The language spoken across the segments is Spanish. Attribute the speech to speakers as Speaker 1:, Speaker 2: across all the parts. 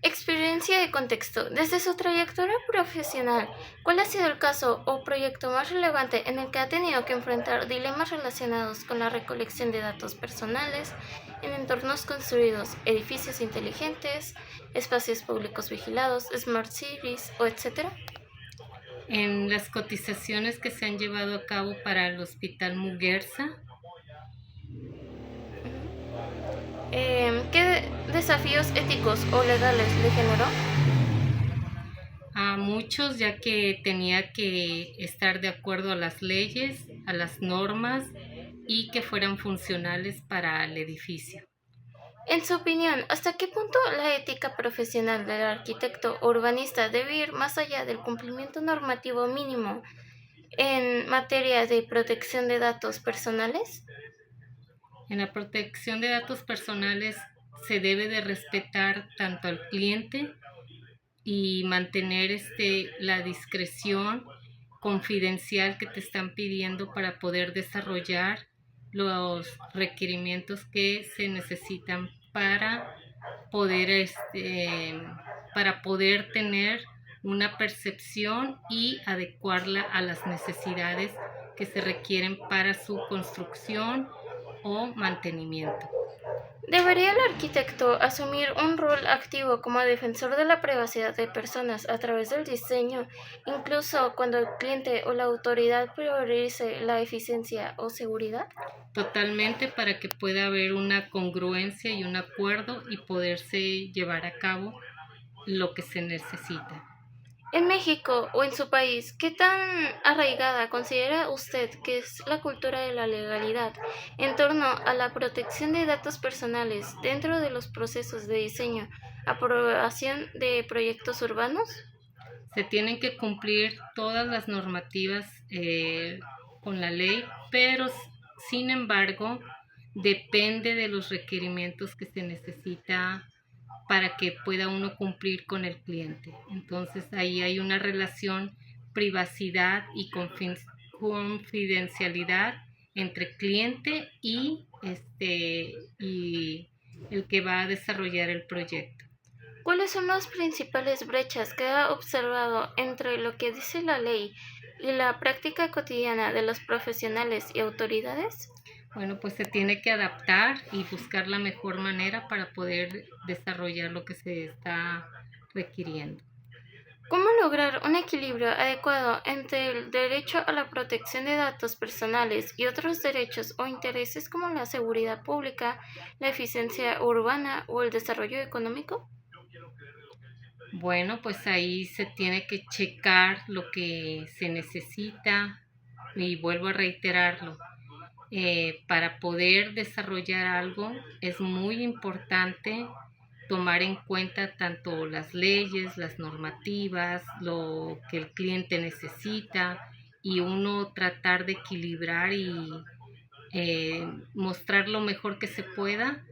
Speaker 1: Experiencia y contexto. Desde su trayectoria profesional, ¿cuál ha sido el caso o proyecto más relevante en el que ha tenido que enfrentar dilemas relacionados con la recolección de datos personales en entornos construidos, edificios inteligentes, espacios públicos vigilados, smart cities o etcétera?
Speaker 2: En las cotizaciones que se han llevado a cabo para el Hospital Muguerza,
Speaker 1: ¿Qué desafíos éticos o legales le generó?
Speaker 2: a muchos, ya que tenía que estar de acuerdo a las leyes, a las normas y que fueran funcionales para el edificio.
Speaker 1: En su opinión, ¿hasta qué punto la ética profesional del arquitecto o urbanista debe ir más allá del cumplimiento normativo mínimo en materia de protección de datos personales?
Speaker 2: En la protección de datos personales se debe de respetar tanto al cliente y mantener la discreción confidencial que te están pidiendo para poder desarrollar los requerimientos que se necesitan poder para poder tener una percepción y adecuarla a las necesidades que se requieren para su construcción o mantenimiento.
Speaker 1: ¿Debería el arquitecto asumir un rol activo como defensor de la privacidad de personas a través del diseño, incluso cuando el cliente o la autoridad priorice la eficiencia o seguridad?
Speaker 2: Totalmente, para que pueda haber una congruencia y un acuerdo y poderse llevar a cabo lo que se necesita.
Speaker 1: En México o en su país, ¿qué tan arraigada considera usted que es la cultura de la legalidad en torno a la protección de datos personales dentro de los procesos de diseño, aprobación de proyectos urbanos?
Speaker 2: Se tienen que cumplir todas las normativas con la ley, pero sin embargo depende de los requerimientos que se necesita para que pueda uno cumplir con el cliente. Entonces ahí hay una relación privacidad y confidencialidad entre cliente y el que va a desarrollar el proyecto.
Speaker 1: ¿Cuáles son las principales brechas que ha observado entre lo que dice la ley y la práctica cotidiana de los profesionales y autoridades?
Speaker 2: Bueno, pues se tiene que adaptar y buscar la mejor manera para poder desarrollar lo que se está requiriendo.
Speaker 1: ¿Cómo lograr un equilibrio adecuado entre el derecho a la protección de datos personales y otros derechos o intereses como la seguridad pública, la eficiencia urbana o el desarrollo económico?
Speaker 2: Bueno, pues ahí se tiene que checar lo que se necesita y vuelvo a reiterarlo. Para poder desarrollar algo es muy importante tomar en cuenta tanto las leyes, las normativas, lo que el cliente necesita y uno tratar de equilibrar y mostrar lo mejor que se pueda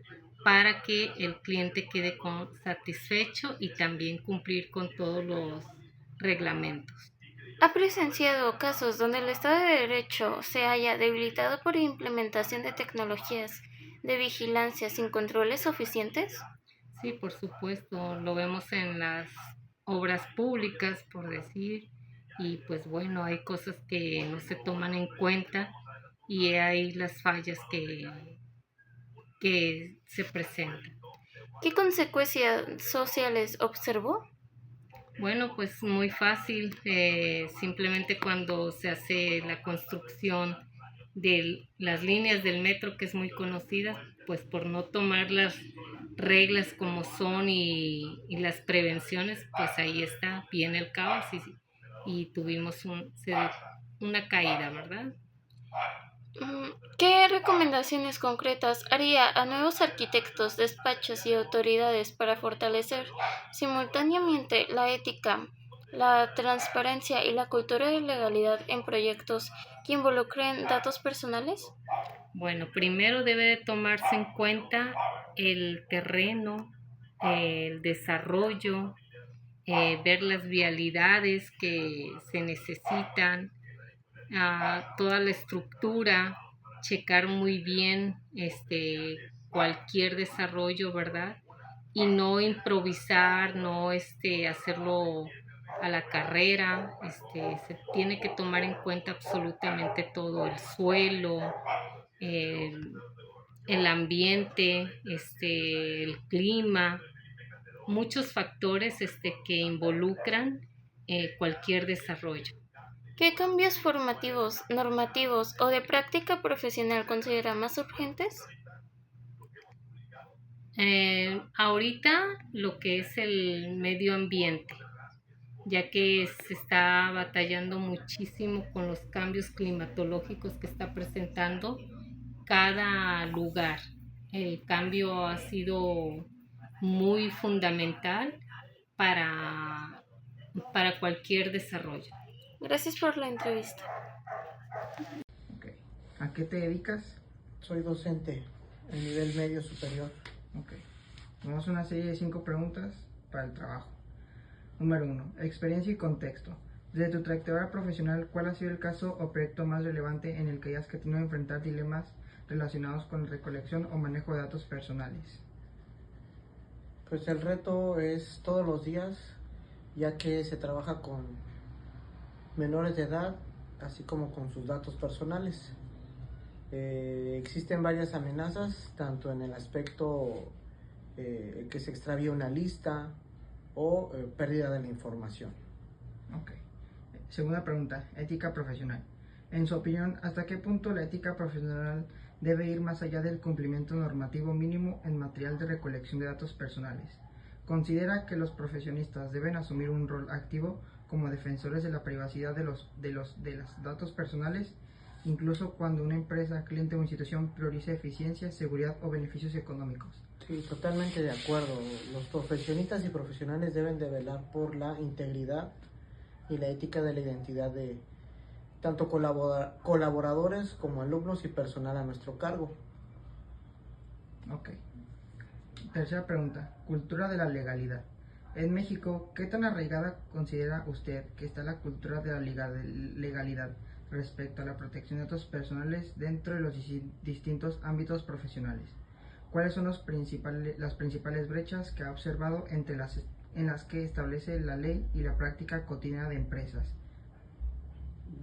Speaker 2: para que el cliente quede satisfecho y también cumplir con todos los reglamentos.
Speaker 1: ¿Ha presenciado casos donde el Estado de Derecho se haya debilitado por implementación de tecnologías de vigilancia sin controles suficientes?
Speaker 2: Sí, por supuesto, lo vemos en las obras públicas, por decir, y pues bueno, hay cosas que no se toman en cuenta y hay las fallas que se presentan.
Speaker 1: ¿Qué consecuencias sociales observó?
Speaker 2: Bueno, pues muy fácil, simplemente cuando se hace la construcción de las líneas del metro, que es muy conocida, pues por no tomar las reglas como son y las prevenciones, pues ahí está, viene el caos y tuvimos una caída, ¿verdad?
Speaker 1: ¿Qué recomendaciones concretas haría a nuevos arquitectos, despachos y autoridades para fortalecer simultáneamente la ética, la transparencia y la cultura de legalidad en proyectos que involucren datos personales?
Speaker 2: Bueno, primero debe de tomarse en cuenta el terreno, el desarrollo, ver las vialidades que se necesitan, toda la estructura, checar muy bien cualquier desarrollo, ¿verdad? y no improvisar, no hacerlo a la carrera. Se tiene que tomar en cuenta absolutamente todo, el suelo, el, el ambiente, el clima, muchos factores que involucran cualquier desarrollo.
Speaker 1: ¿Qué cambios formativos, normativos o de práctica profesional considera más urgentes?
Speaker 2: Ahorita lo que es el medio ambiente, ya que se está batallando muchísimo con los cambios climatológicos que está presentando cada lugar. El cambio ha sido muy fundamental para, para cualquier desarrollo.
Speaker 1: Gracias por la entrevista.
Speaker 3: Ok. ¿A qué te dedicas?
Speaker 4: Soy docente en nivel medio superior.
Speaker 3: Ok. Vamos a una serie de 5 preguntas para el trabajo. Número 1. Experiencia y contexto. Desde tu trayectoria profesional, ¿cuál ha sido el caso o proyecto más relevante en el que hayas tenido que enfrentar dilemas relacionados con la recolección o manejo de datos personales?
Speaker 4: Pues el reto es todos los días, ya que se trabaja con menores de edad, así como con sus datos personales. Existen varias amenazas, tanto en el aspecto que se extravíe una lista o pérdida de la información.
Speaker 3: Ok. Segunda pregunta, ética profesional. En su opinión, ¿hasta qué punto la ética profesional debe ir más allá del cumplimiento normativo mínimo en material de recolección de datos personales? ¿Considera que los profesionistas deben asumir un rol activo como defensores de la privacidad de los datos personales, incluso cuando una empresa, cliente o institución priorice eficiencia, seguridad o beneficios económicos?
Speaker 4: Sí, totalmente de acuerdo. Los profesionistas y profesionales deben de velar por la integridad y la ética de la identidad de tanto colaboradores como alumnos y personal a nuestro cargo.
Speaker 3: Ok. Tercera pregunta, cultura de la legalidad. En México, ¿qué tan arraigada considera usted que está la cultura de la legalidad respecto a la protección de datos personales dentro de los distintos ámbitos profesionales? ¿Cuáles son las principales brechas que ha observado en las que establece la ley y la práctica cotidiana de empresas?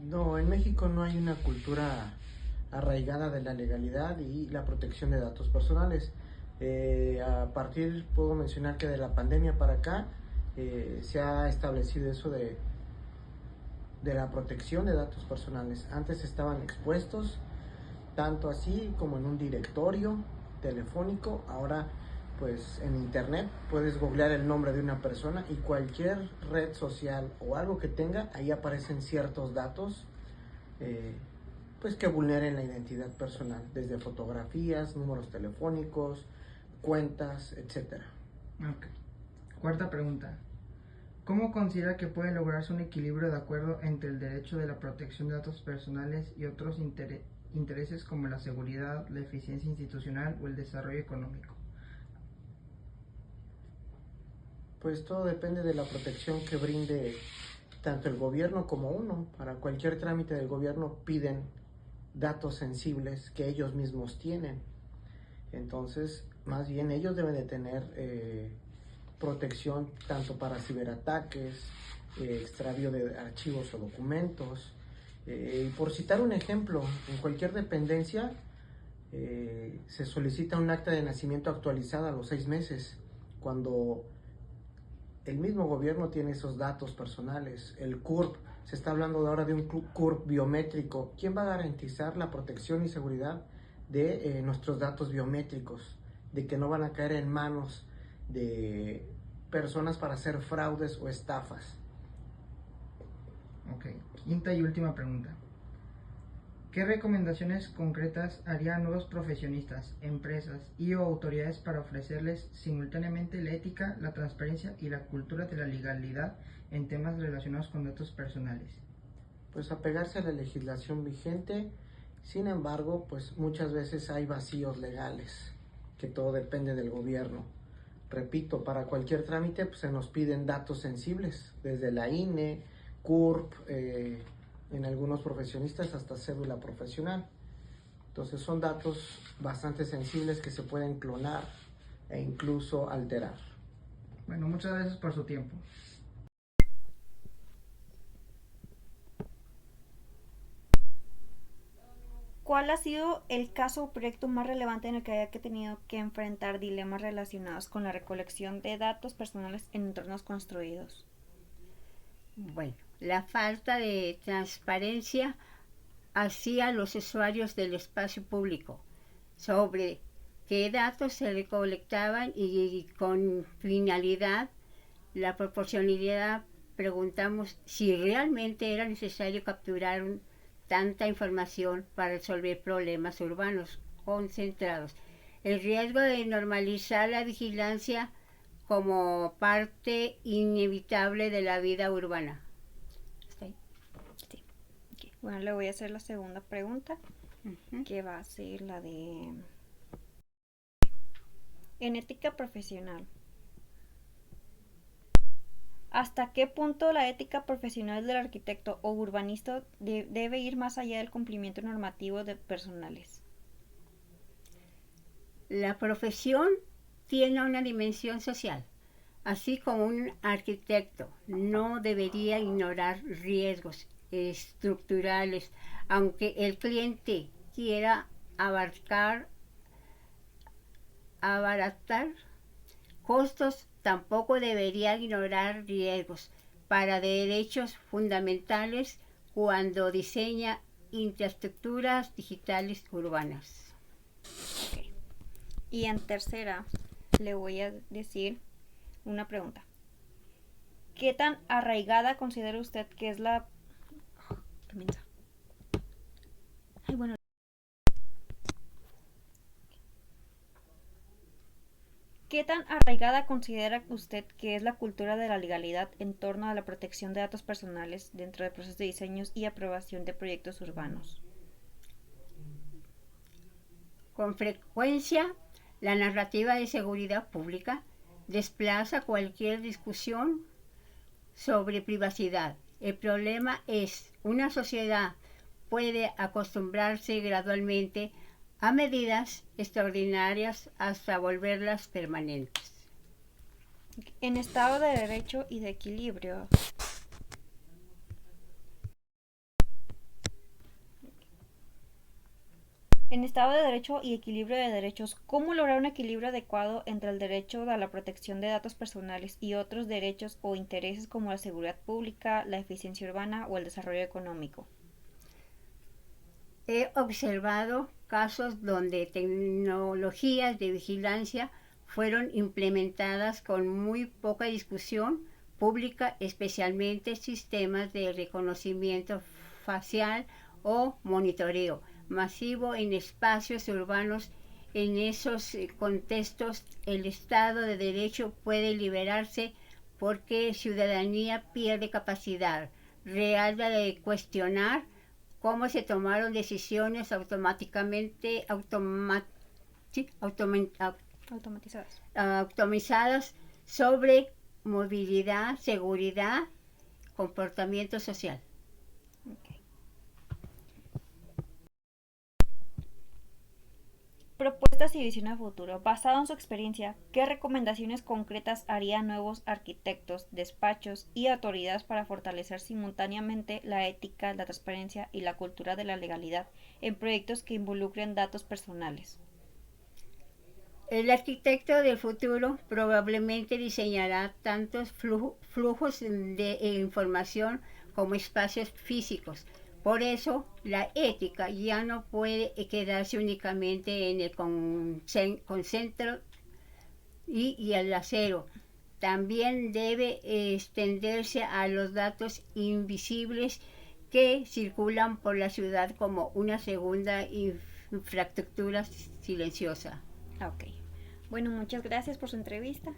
Speaker 4: No, en México no hay una cultura arraigada de la legalidad y la protección de datos personales. Puedo mencionar que de la pandemia para acá se ha establecido eso de la protección de datos personales. Antes estaban expuestos, tanto así como en un directorio telefónico. Ahora, pues en internet puedes googlear el nombre de una persona y cualquier red social o algo que tenga, ahí aparecen ciertos datos pues que vulneren la identidad personal, desde fotografías, números telefónicos, cuentas, etcétera.
Speaker 3: Ok. Cuarta pregunta. ¿Cómo considera que puede lograrse un equilibrio de acuerdo entre el derecho de la protección de datos personales y otros intereses como la seguridad, la eficiencia institucional o el desarrollo económico?
Speaker 4: Pues todo depende de la protección que brinde tanto el gobierno como uno. Para cualquier trámite del gobierno piden datos sensibles que ellos mismos tienen. Entonces, más bien ellos deben de tener protección tanto para ciberataques, extravío de archivos o documentos. Por citar un ejemplo, en cualquier dependencia se solicita un acta de nacimiento actualizada a los 6 meses, cuando el mismo gobierno tiene esos datos personales. El CURP, se está hablando ahora de un CURP biométrico. ¿Quién va a garantizar la protección y seguridad de nuestros datos biométricos? De que no van a caer en manos de personas para hacer fraudes o estafas.
Speaker 3: Ok. Quinta y última pregunta. ¿Qué recomendaciones concretas haría a nuevos profesionistas, empresas y o autoridades para ofrecerles simultáneamente la ética, la transparencia y la cultura de la legalidad en temas relacionados con datos personales?
Speaker 4: Pues apegarse a la legislación vigente. Sin embargo, pues muchas veces hay vacíos legales, que todo depende del gobierno. Repito, para cualquier trámite pues, se nos piden datos sensibles, desde la INE, CURP, en algunos profesionistas hasta cédula profesional. Entonces son datos bastante sensibles que se pueden clonar, e incluso alterar.
Speaker 3: Bueno, muchas gracias por su tiempo.
Speaker 5: ¿Cuál ha sido el caso o proyecto más relevante en el que haya tenido que enfrentar dilemas relacionados con la recolección de datos personales en entornos construidos?
Speaker 6: Bueno, la falta de transparencia hacia los usuarios del espacio público sobre qué datos se recolectaban y con finalidad, la proporcionalidad, preguntamos si realmente era necesario capturar tanta información para resolver problemas urbanos concentrados. El riesgo de normalizar la vigilancia como parte inevitable de la vida urbana.
Speaker 5: Sí. Okay. Bueno, le voy a hacer la segunda pregunta, que va a ser la de... En ética profesional, ¿hasta qué punto la ética profesional del arquitecto o urbanista debe ir más allá del cumplimiento normativo de personales?
Speaker 6: La profesión tiene una dimensión social, así como un arquitecto no debería ignorar riesgos estructurales, aunque el cliente quiera abaratar costos, tampoco debería ignorar riesgos para derechos fundamentales cuando diseña infraestructuras digitales urbanas.
Speaker 5: Okay. Y en tercera, le voy a decir una pregunta. ¿Qué tan arraigada considera usted que es la... ¿Qué mensa? Ay, bueno. ¿Qué tan arraigada considera usted que es la cultura de la legalidad en torno a la protección de datos personales dentro del proceso de diseños y aprobación de proyectos urbanos?
Speaker 6: Con frecuencia, la narrativa de seguridad pública desplaza cualquier discusión sobre privacidad. El problema es, una sociedad puede acostumbrarse gradualmente a medidas extraordinarias hasta volverlas permanentes.
Speaker 5: En estado de derecho y de equilibrio. En estado de derecho y equilibrio de derechos, ¿cómo lograr un equilibrio adecuado entre el derecho a la protección de datos personales y otros derechos o intereses como la seguridad pública, la eficiencia urbana o el desarrollo económico?
Speaker 6: He observado casos donde tecnologías de vigilancia fueron implementadas con muy poca discusión pública, especialmente sistemas de reconocimiento facial o monitoreo masivo en espacios urbanos. En esos contextos, el Estado de Derecho puede liberarse porque la ciudadanía pierde capacidad real de cuestionar cómo se tomaron decisiones automatizadas sobre movilidad, seguridad, comportamiento social.
Speaker 5: Okay. Propuestas y visión a futuro. Basado en su experiencia, ¿qué recomendaciones concretas haría nuevos arquitectos, despachos y autoridades para fortalecer simultáneamente la ética, la transparencia y la cultura de la legalidad en proyectos que involucren datos personales?
Speaker 6: El arquitecto del futuro probablemente diseñará tantos flujos de información como espacios físicos. Por eso, la ética ya no puede quedarse únicamente en el concentro y el acero. También debe extenderse a los datos invisibles que circulan por la ciudad como una segunda infraestructura silenciosa.
Speaker 5: Ok. Bueno, muchas gracias por su entrevista.